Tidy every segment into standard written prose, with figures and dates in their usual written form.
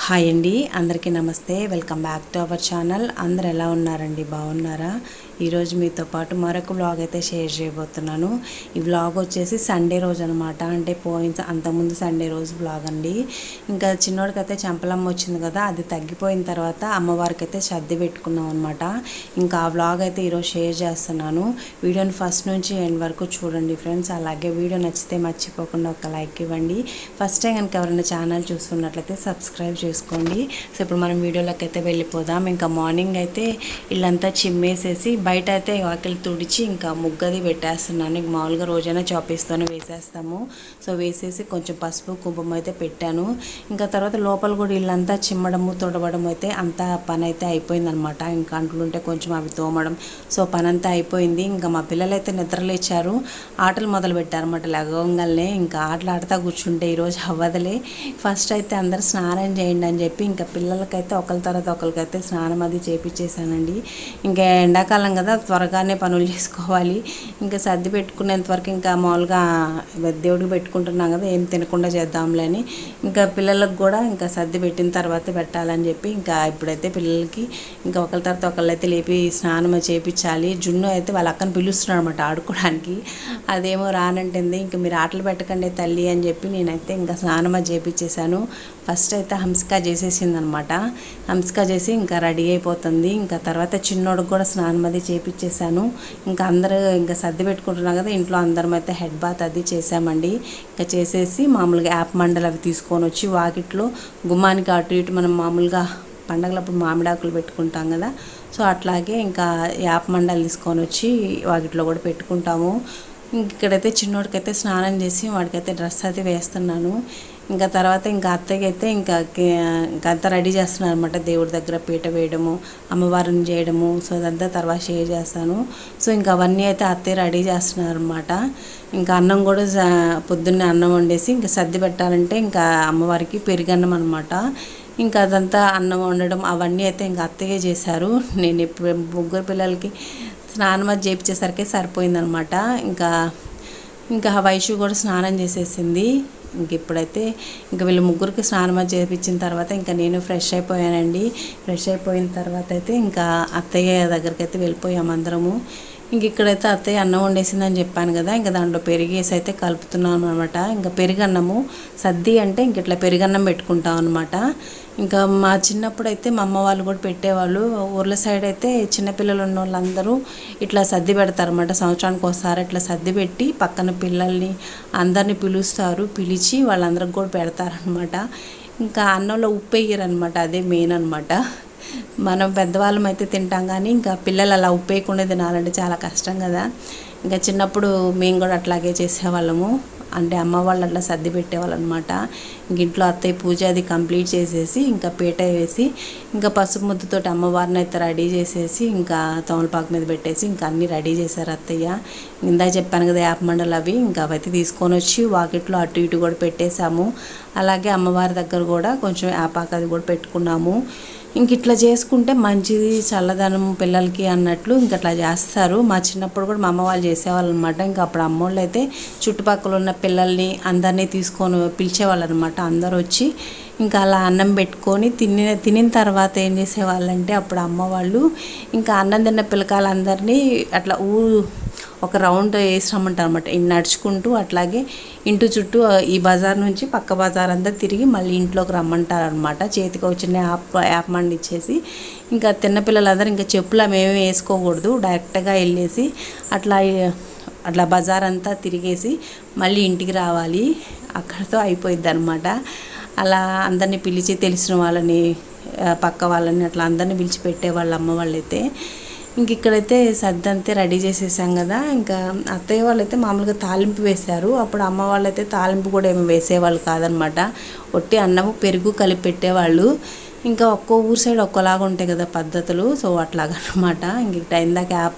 Hi అండి, అందరికీ నమస్తే. Welcome back to our channel. అందరు ఎలా ఉన్నారండి? బాగున్నారా? ఈరోజు మీతో పాటు మరొక వ్లాగ్ అయితే షేర్ చేయబోతున్నాను. ఈ వ్లాగ్ వచ్చేసి సండే రోజు అనమాట. అంటే అంతకుముందు సండే రోజు వ్లాగ్ అండి. ఇంకా చిన్నోడికైతే చెంపలమ్మ వచ్చింది కదా, అది తగ్గిపోయిన తర్వాత అమ్మవారికి అయితే సర్ది పెట్టుకున్నాం అనమాట. ఇంకా ఆ వ్లాగ్ అయితే ఈరోజు షేర్ చేస్తున్నాను. వీడియోని ఫస్ట్ నుంచి ఎండ్ వరకు చూడండి ఫ్రెండ్స్. అలాగే వీడియో నచ్చితే మర్చిపోకుండా ఒక లైక్ ఇవ్వండి. ఫస్ట్ టైం కనుక ఎవరైనా ఛానల్ చూస్తున్నట్లయితే సబ్స్క్రైబ్ చేసుకోండి. సో ఇప్పుడు మనం వీడియోలోకి అయితే వెళ్ళిపోదాం. ఇంకా మార్నింగ్ అయితే ఇల్లంతా చిమ్మేసేసి బయట అయితే వాకిలి తుడిచి ఇంకా ముగ్గది పెట్టేస్తున్నాను. ఇంక మామూలుగా రోజైనా చాపిస్తూనే వేసేస్తాము. సో వేసేసి కొంచెం పసుపు కుంకుమ అయితే పెట్టాను. ఇంకా తర్వాత లోపల కూడా ఇల్లంతా చిమ్మడము తుడవడం అయితే అంతా పని అయితే అయిపోయిందనమాట. ఇంకా అంట్లుంటే కొంచెం అవి తోమడం, సో పని అంతా అయిపోయింది. ఇంకా మా పిల్లలు అయితే నిద్రలేచారు, ఆటలు మొదలు పెట్టారన్నమాట. లగవంగానే ఇంకా ఆటలు ఆడుతూ కూర్చుంటే ఈరోజు అవ్వదలే. ఫస్ట్ అయితే అందరు స్నానం చేయండి అని చెప్పి ఇంకా పిల్లలకైతే ఒకరి తర్వాత ఒకరికైతే స్నానం అది చేపించేసానండి. ఇంకా ఎండాకాలం కదా, త్వరగానే పనులు చేసుకోవాలి. ఇంకా సర్ది పెట్టుకునేంత వరకు ఇంకా మామూలుగా దేవుడికి పెట్టుకుంటున్నాం కదా, ఏం తినకుండా చేద్దాంలే అని ఇంకా పిల్లలకు కూడా ఇంకా సర్ది పెట్టిన తర్వాత పెట్టాలని చెప్పి ఇంకా ఇప్పుడైతే పిల్లలకి ఇంకా ఒకరి తర్వాత ఒకళ్ళు అయితే లేపి స్నానం చేయించాలి. జున్ను అయితే వాళ్ళ అక్కని పిలుస్తున్నాడు అనమాట ఆడుకోవడానికి. అదేమో రానంటుంది. ఇంకా మీరు ఆటలు పెట్టకండి తల్లి అని చెప్పి నేనైతే ఇంకా స్నానం చేయించేసాను. ఫస్ట్ అయితే హంసిక చేసేసింది అనమాట. హంసిక చేసి ఇంకా రెడీ అయిపోతుంది. ఇంకా తర్వాత చిన్నోడికి కూడా స్నానం అది చేయించేసాను. ఇంకా అందరూ ఇంకా సర్ది పెట్టుకుంటున్నాం కదా, ఇంట్లో అందరం అయితే హెడ్ బాత్ అది చేసామండి. ఇంకా చేసేసి మామూలుగా యాప్ మండలు అవి తీసుకొని వచ్చి వాకిట్లో గుమ్మానికి అటు ఇటు మనం మామూలుగా పండగలప్పుడు మామిడాకులు పెట్టుకుంటాం కదా, సో అట్లాగే ఇంకా యాప్ మండలు తీసుకొని వచ్చి వాకిట్లో కూడా పెట్టుకుంటాము. ఇక్కడైతే చిన్నోడికైతే స్నానం చేసి వాడికైతే డ్రెస్ అయితే వేస్తున్నాను. ఇంకా తర్వాత ఇంకా అత్తయ్య అయితే ఇంకా అంతా రెడీ చేస్తున్నారు అనమాట. దేవుడి దగ్గర పీట వేయడము, అమ్మవారిని చేయడము, సో అదంతా తర్వాత షేర్ చేస్తాను. సో ఇంకా అవన్నీ అయితే అత్తయ్య రెడీ చేస్తున్నారు అనమాట. ఇంకా అన్నం కూడా పొద్దున్నే అన్నం వండేసి ఇంకా సర్ది పెట్టాలంటే ఇంకా అమ్మవారికి పెరుగన్నం అనమాట. ఇంకా అదంతా అన్నం వండడం అవన్నీ అయితే ఇంకా అత్తయ్య చేశారు. నేను ఇప్పుడు ముగ్గురు పిల్లలకి స్నానం అది చేయించేసరికి సరిపోయిందనమాట. ఇంకా వైషు కూడా స్నానం చేసేసింది. ఇంక ఇప్పుడైతే ఇంకా వీళ్ళు ముగ్గురికి స్నానం చేయించిన తర్వాత ఇంకా నేను ఫ్రెష్ అయిపోయానండి. ఫ్రెష్ అయిపోయిన తర్వాత అయితే ఇంకా అత్తయ్య దగ్గరికి అయితే వెళ్ళిపోయాము అందరము. ఇంక ఇక్కడైతే అత్తయ్య అన్నం వండేసిందని చెప్పాను కదా, ఇంకా దాంట్లో పెరిగేసి అయితే కలుపుతున్నాను అనమాట. ఇంకా పెరుగన్నము సద్ది అంటే ఇంక ఇట్లా పెరుగన్నం పెట్టుకుంటాం అనమాట. ఇంకా మా చిన్నప్పుడు అయితే మా అమ్మ వాళ్ళు కూడా పెట్టేవాళ్ళు. ఊర్ల సైడ్ అయితే చిన్నపిల్లలు ఉన్న వాళ్ళందరూ ఇట్లా సర్ది పెడతారు అనమాట. సంవత్సరానికి ఒకసారి ఇట్లా సర్ది పెట్టి పక్కన పిల్లల్ని అందరినీ పిలుస్తారు, పిలిచి వాళ్ళందరికి కూడా పెడతారనమాట. ఇంకా అన్నంలో ఉప్పు వేయరనమాట, అదే మెయిన్ అనమాట. మనం పెద్దవాళ్ళం అయితే తింటాం కానీ ఇంకా పిల్లలు అలా ఉప్పు వేయకుండా తినాలంటే చాలా కష్టం కదా. ఇంకా చిన్నప్పుడు మేము కూడా అట్లాగే చేసేవాళ్ళము. అంటే అమ్మ వాళ్ళు అట్లా సర్ది పెట్టేవాళ్ళు అనమాట. ఇంక ఇంట్లో అత్తయ్య పూజ అది కంప్లీట్ చేసేసి ఇంకా పీట వేసి ఇంకా పసుపు ముద్దతో అమ్మవారిని అయితే రెడీ చేసేసి ఇంకా తమలపాకు మీద పెట్టేసి ఇంకా అన్నీ రెడీ చేశారు అత్తయ్య. ఇందాక చెప్పాను కదా యాప్ మండలు అవి, ఇంకా అవైతే తీసుకొని వచ్చి వాకిట్లో అటు ఇటు కూడా పెట్టేశాము. అలాగే అమ్మవారి దగ్గర కూడా కొంచెం యాపాకు అది కూడా పెట్టుకున్నాము. ఇంక ఇట్లా చేసుకుంటే మంచిది, చల్లదనం పిల్లలకి అన్నట్లు ఇంక అట్లా చేస్తారు. మా చిన్నప్పుడు కూడా మా అమ్మ వాళ్ళు చేసేవాళ్ళు అనమాట. ఇంకా అప్పుడు అమ్మోళ్ళు అయితే చుట్టుపక్కల ఉన్న పిల్లల్ని అందరినీ తీసుకొని పిలిచేవాళ్ళు అనమాట. అందరూ వచ్చి ఇంకా అలా అన్నం పెట్టుకొని తినిన తర్వాత ఏం చేసేవాళ్ళంటే అప్పుడు అమ్మ వాళ్ళు ఇంకా అన్నం తిన్న పిల్లకాయలందరినీ అట్లా ఒక రౌండ్ వేసి రమ్మంటారు అనమాట. నడుచుకుంటూ అట్లాగే ఇంటి చుట్టూ ఈ బజార్ నుంచి పక్క బజార్ అంతా తిరిగి మళ్ళీ ఇంట్లోకి రమ్మంటారు అనమాట. చేతికి వచ్చిన యాప్ మండి ఇచ్చేసి ఇంకా చిన్నపిల్లలందరూ ఇంకా చెప్పులు మేమే వేసుకోకూడదు, డైరెక్ట్గా వెళ్ళేసి అట్లా బజార్ అంతా తిరిగేసి మళ్ళీ ఇంటికి రావాలి. అక్కడితో అయిపోయిద్ది అనమాట. అలా అందరినీ పిలిచి తెలిసిన వాళ్ళని పక్క వాళ్ళని అట్లా అందరినీ పిలిచి పెట్టేవాళ్ళు అమ్మ వాళ్ళైతే. ఇంక ఇక్కడైతే సర్దంతే రెడీ చేసేసాం కదా. ఇంకా అత్తయ్య వాళ్ళైతే మామూలుగా తాలింపు వేశారు. అప్పుడు అమ్మ వాళ్ళైతే తాలింపు కూడా ఏమి వేసేవాళ్ళు కాదనమాట. ఒట్టి అన్నము పెరుగు కలిపి పెట్టేవాళ్ళు. ఇంకా ఒక్కో ఊరు సైడ్ ఒక్కోలాగా ఉంటాయి కదా పద్ధతులు, సో అట్లాగనమాట. ఇంక ఇందాక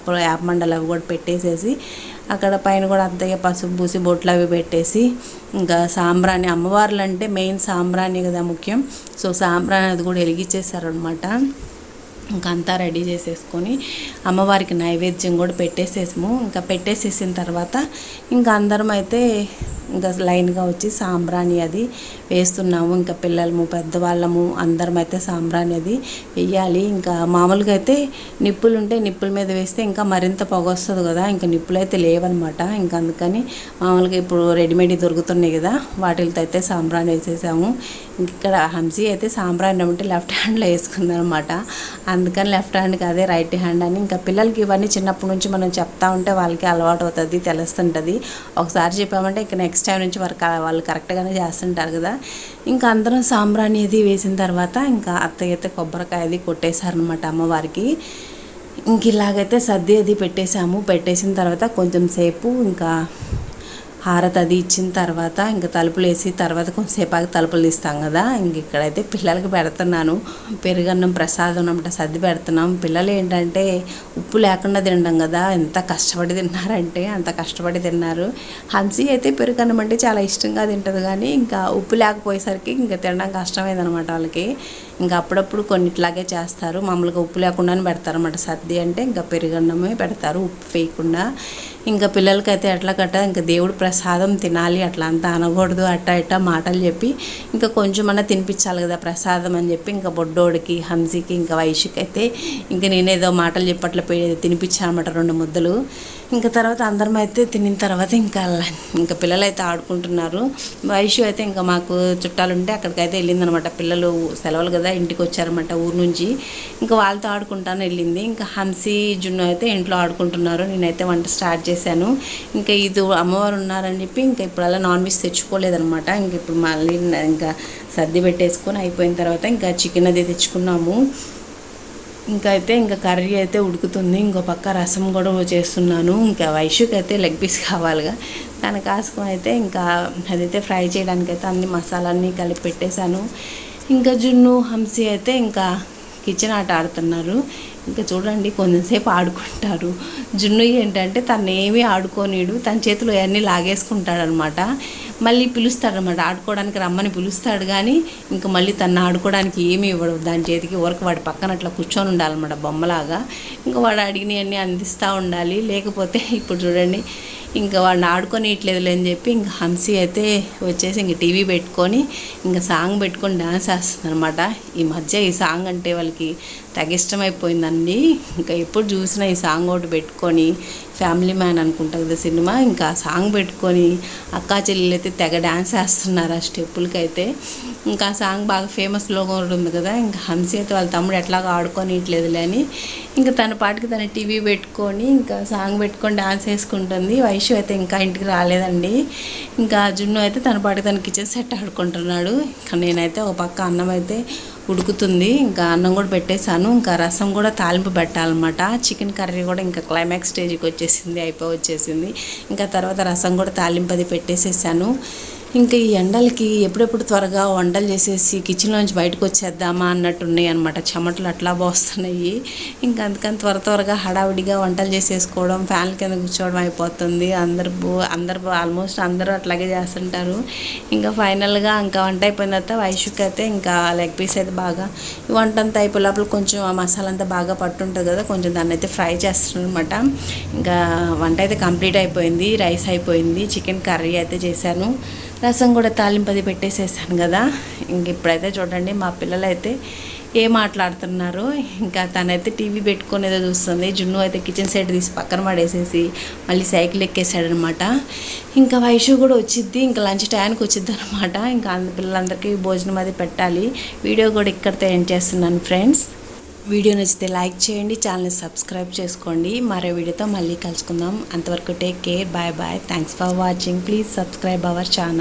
యాప్ మండలు అవి కూడా పెట్టేసేసి అక్కడ పైన కూడా అత్తయ్య పసుపు పూసి బొట్లు అవి పెట్టేసి ఇంకా సాంబ్రాణి, అమ్మవార్లు అంటే మెయిన్ సాంబ్రాణి కదా ముఖ్యం, సో సాంబ్రాణి అది కూడా వెలిగించేశారనమాట. ఇంకా అంతా రెడీ చేసేసుకొని అమ్మవారికి నైవేద్యం కూడా పెట్టేసేసాము. ఇంకా పెట్టేసేసిన తర్వాత ఇంకా అందరం అయితే ఇంకా లైన్గా వచ్చి సాంబ్రాణి అది వేస్తున్నాము. ఇంకా పిల్లలము పెద్దవాళ్ళము అందరం అయితే సాంబ్రాణి అది వేయాలి. ఇంకా మామూలుగా అయితే నిప్పులు ఉంటే నిప్పుల మీద వేస్తే ఇంకా మరింత పొగ వస్తుంది కదా, ఇంకా నిప్పులు అయితే లేవన్నమాట. ఇంకా అందుకని మామూలుగా ఇప్పుడు రెడీమేడ్ దొరుకుతున్నాయి కదా, వాటితో అయితే సాంబ్రాణి వేసేసాము. ఇక్కడ హంసీ అయితే సాంబ్రాణి అంటే లెఫ్ట్ హ్యాండ్లో వేసుకుందనమాట. అందుకని లెఫ్ట్ హ్యాండ్కి అదే రైట్ హ్యాండ్ అని. ఇంకా పిల్లలకి ఇవన్నీ చిన్నప్పటి నుంచి మనం చెప్తా ఉంటే వాళ్ళకి అలవాటు అవుతుంది, తెలుస్తుంటుంది. ఒకసారి చెప్పామంటే ఇంకా నెక్స్ట్ టైం నుంచి వాళ్ళు కరెక్ట్గానే చేస్తుంటారు కదా. ఇంకా అందరం సాంబ్రాణి అది వేసిన తర్వాత ఇంకా అత్తయ్య అయితే కొబ్బరికాయ అది కొట్టేశారనమాట అమ్మవారికి. ఇంక ఇలాగైతే సర్ది అది పెట్టేసిన తర్వాత కొంచెం సేపు ఇంకా హారతి అది ఇచ్చిన తర్వాత ఇంకా తలుపులు వేసి తర్వాత కొంచెంసేపు ఆగి తలుపులు తీస్తాం కదా. ఇంక ఇక్కడైతే పిల్లలకి పెడుతున్నాను పెరుగన్నం ప్రసాదం అనమాట, సర్ది పెడుతున్నాం. పిల్లలు ఏంటంటే ఉప్పు లేకుండా తినడం కదా, ఎంత కష్టపడి తిన్నారంటే అంత కష్టపడి తిన్నారు. హంసీ అయితే పెరుగన్నం అంటే చాలా ఇష్టంగా తింటుంది, కానీ ఇంకా ఉప్పు లేకపోయేసరికి ఇంకా తినడం కష్టమైంది అనమాట వాళ్ళకి. ఇంకా అప్పుడప్పుడు కొన్నిట్లాగే చేస్తారు, మామూలుగా ఉప్పు లేకుండానే పెడతారు అనమాట. సర్ది అంటే ఇంకా పెరుగన్నమే పెడతారు ఉప్పు వేయకుండా. ఇంకా పిల్లలకైతే ఎట్లా ఇంకా దేవుడు ప్రసాదం తినాలి అట్లా అంతా అనకూడదు అట్టా మాటలు చెప్పి ఇంకా కొంచెమన్నా తినిపించాలి కదా ప్రసాదం అని చెప్పి ఇంకా బొడ్డోడికి హంసీకి ఇంకా వైష్కి అయితే ఇంకా నేనేదో మాటలు చెప్పి అట్లా తినిపించాను అనమాట 2 ముద్దలు. ఇంకా తర్వాత అందరం అయితే తినిన తర్వాత ఇంకా పిల్లలు అయితే ఆడుకుంటున్నారు. వైషు అయితే ఇంకా మాకు చుట్టాలు ఉంటే అక్కడికైతే వెళ్ళిందనమాట. పిల్లలు సెలవులు కదా ఇంటికి వచ్చారన్నమాట ఊరు నుంచి, ఇంకా వాళ్ళతో ఆడుకుంటాను వెళ్ళింది. ఇంకా హంసీ జున్ను అయితే ఇంట్లో ఆడుకుంటున్నారు. నేనైతే వంట స్టార్ట్ చేశాను. ఇంకా ఇది అమ్మవారు ఉన్నారని చెప్పి ఇంకా ఇప్పుడు అలా నాన్ వెజ్ తెచ్చుకోలేదనమాట. ఇంక ఇప్పుడు మళ్ళీ ఇంకా సర్ది పెట్టేసుకొని అయిపోయిన తర్వాత ఇంకా చికెన్ అది తెచ్చుకున్నాము. ఇంకా అయితే ఇంకా కర్రీ అయితే ఉడుకుతుంది, ఇంకో పక్క రసం కూడా చేస్తున్నాను. ఇంకా వైష్కి అయితే లెగ్ పీస్ కావాలిగా, తన కాసుకొని అయితే ఇంకా అదైతే ఫ్రై చేయడానికైతే అన్ని మసాలాన్ని కలిపి పెట్టేశాను. ఇంకా జున్ను హంసీ అయితే ఇంకా కిచెన్ ఆట ఆడుతున్నారు. ఇంకా చూడండి కొంచెంసేపు ఆడుకుంటారు. జున్ను ఏంటంటే తను ఏమీ ఆడుకోనీడు, తన చేతిలో అన్నీ లాగేసుకుంటాడనమాట. మళ్ళీ పిలుస్తాడనమాట ఆడుకోవడానికి రమ్మని పిలుస్తాడు, కానీ ఇంకా మళ్ళీ తను ఆడుకోవడానికి ఏమీ ఇవ్వడు దాని చేతికి. ఊరికి వాడి పక్కన అట్లా కూర్చొని ఉండాలన్నమాట బొమ్మలాగా. ఇంకా వాడు అడిగినవన్నీ అందిస్తూ ఉండాలి, లేకపోతే ఇప్పుడు చూడండి ఇంకా వాడిని ఆడుకొనియట్లేదులే అని చెప్పి ఇంకా హంసీ అయితే వచ్చేసి ఇంక టీవీ పెట్టుకొని ఇంకా సాంగ్ పెట్టుకొని డాన్స్ చేస్తుంది అనమాట. ఈ మధ్య ఈ సాంగ్ అంటే వాళ్ళకి తెగ ఇష్టమైపోయిందండి. ఇంకా ఎప్పుడు చూసినా ఈ సాంగ్ ఒకటి పెట్టుకొని, ఫ్యామిలీ మ్యాన్ అనుకుంటా కదా సినిమా, ఇంకా సాంగ్ పెట్టుకొని అక్కా చెల్లెలు అయితే తెగ డ్యాన్స్ చేస్తున్నారు ఆ స్టెప్పులకి అయితే. ఇంకా ఆ సాంగ్ బాగా ఫేమస్లో ఉంటుంది కదా. ఇంకా హంసీ అయితే వాళ్ళ తమ్ముడు ఎట్లాగా ఆడుకొనియట్లేదులే అని ఇంకా తన పాటికి తన టీవీ పెట్టుకొని ఇంకా సాంగ్ పెట్టుకొని డాన్స్ వేసుకుంటుంది. వైషు అయితే ఇంకా ఇంటికి రాలేదండి. ఇంకా జున్ను అయితే తన పాటికి తన కిచెన్ సెట్ ఆడుకుంటున్నాడు. ఇంకా నేనైతే ఒక పక్క అన్నం అయితే ఉడుకుతుంది, ఇంకా అన్నం కూడా పెట్టేశాను. ఇంకా రసం కూడా తాలింపు పెట్టాలన్నమాట. చికెన్ కర్రీ కూడా ఇంకా క్లైమాక్స్ స్టేజ్కి వచ్చేసింది. ఇంకా తర్వాత రసం కూడా తాలింపు అది పెట్టేసేసాను. ఇంకా ఈ ఎండలకి ఎప్పుడెప్పుడు త్వరగా వంటలు చేసేసి కిచెన్లోంచి బయటకు వచ్చేద్దామా అన్నట్టున్నాయి అనమాట. చెమటలు అట్లా పోస్తున్నాయి. ఇంకా అందుకని త్వరగా హడావిడిగా వంటలు చేసేసుకోవడం, ఫ్యాన్ల కింద కూర్చోవడం అయిపోతుంది. అందరు ఆల్మోస్ట్ అందరూ అట్లాగే చేస్తుంటారు. ఇంకా ఫైనల్గా ఇంకా వంట అయిపోయిన తర్వాత వైష్కి అయితే ఇంకా లెగ్ పీస్ అయితే బాగా ఈ వంట అంతా అయిపోయే లోపల కొంచెం ఆ మసాలా అంతా బాగా పట్టుంటుంది కదా, కొంచెం దాన్ని అయితే ఫ్రై చేస్తున్నాను అనమాట. ఇంకా వంట అయితే కంప్లీట్ అయిపోయింది, రైస్ అయిపోయింది, చికెన్ కర్రీ అయితే చేశాను, రసం కూడా తాలింపది పెట్టేసేసాను కదా. ఇంక ఇప్పుడైతే చూడండి మా పిల్లలు అయితే ఏం మాట్లాడుతున్నారు. ఇంకా తనైతే టీవీ పెట్టుకొని ఏదో చూస్తుంది. జున్ను అయితే కిచెన్ సైడ్ తీసి పక్కన పడేసేసి మళ్ళీ సైకిల్ ఎక్కేసాడనమాట. ఇంకా వైషు కూడా వచ్చిద్ది, ఇంకా లంచ్ టైంకి వచ్చిద్ది అనమాట. ఇంకా పిల్లలందరికీ భోజనం అది పెట్టాలి. వీడియో కూడా ఇక్కడితో ఎండ్ చేస్తున్నాను ఫ్రెండ్స్. వీడియో నచ్చితే లైక్ చేయండి, ఛానల్ని సబ్స్క్రైబ్ చేసుకోండి. మరో వీడియోతో మళ్ళీ కలుసుకుందాం. అంతవరకు take care, bye bye, thanks for watching. Please subscribe our channel.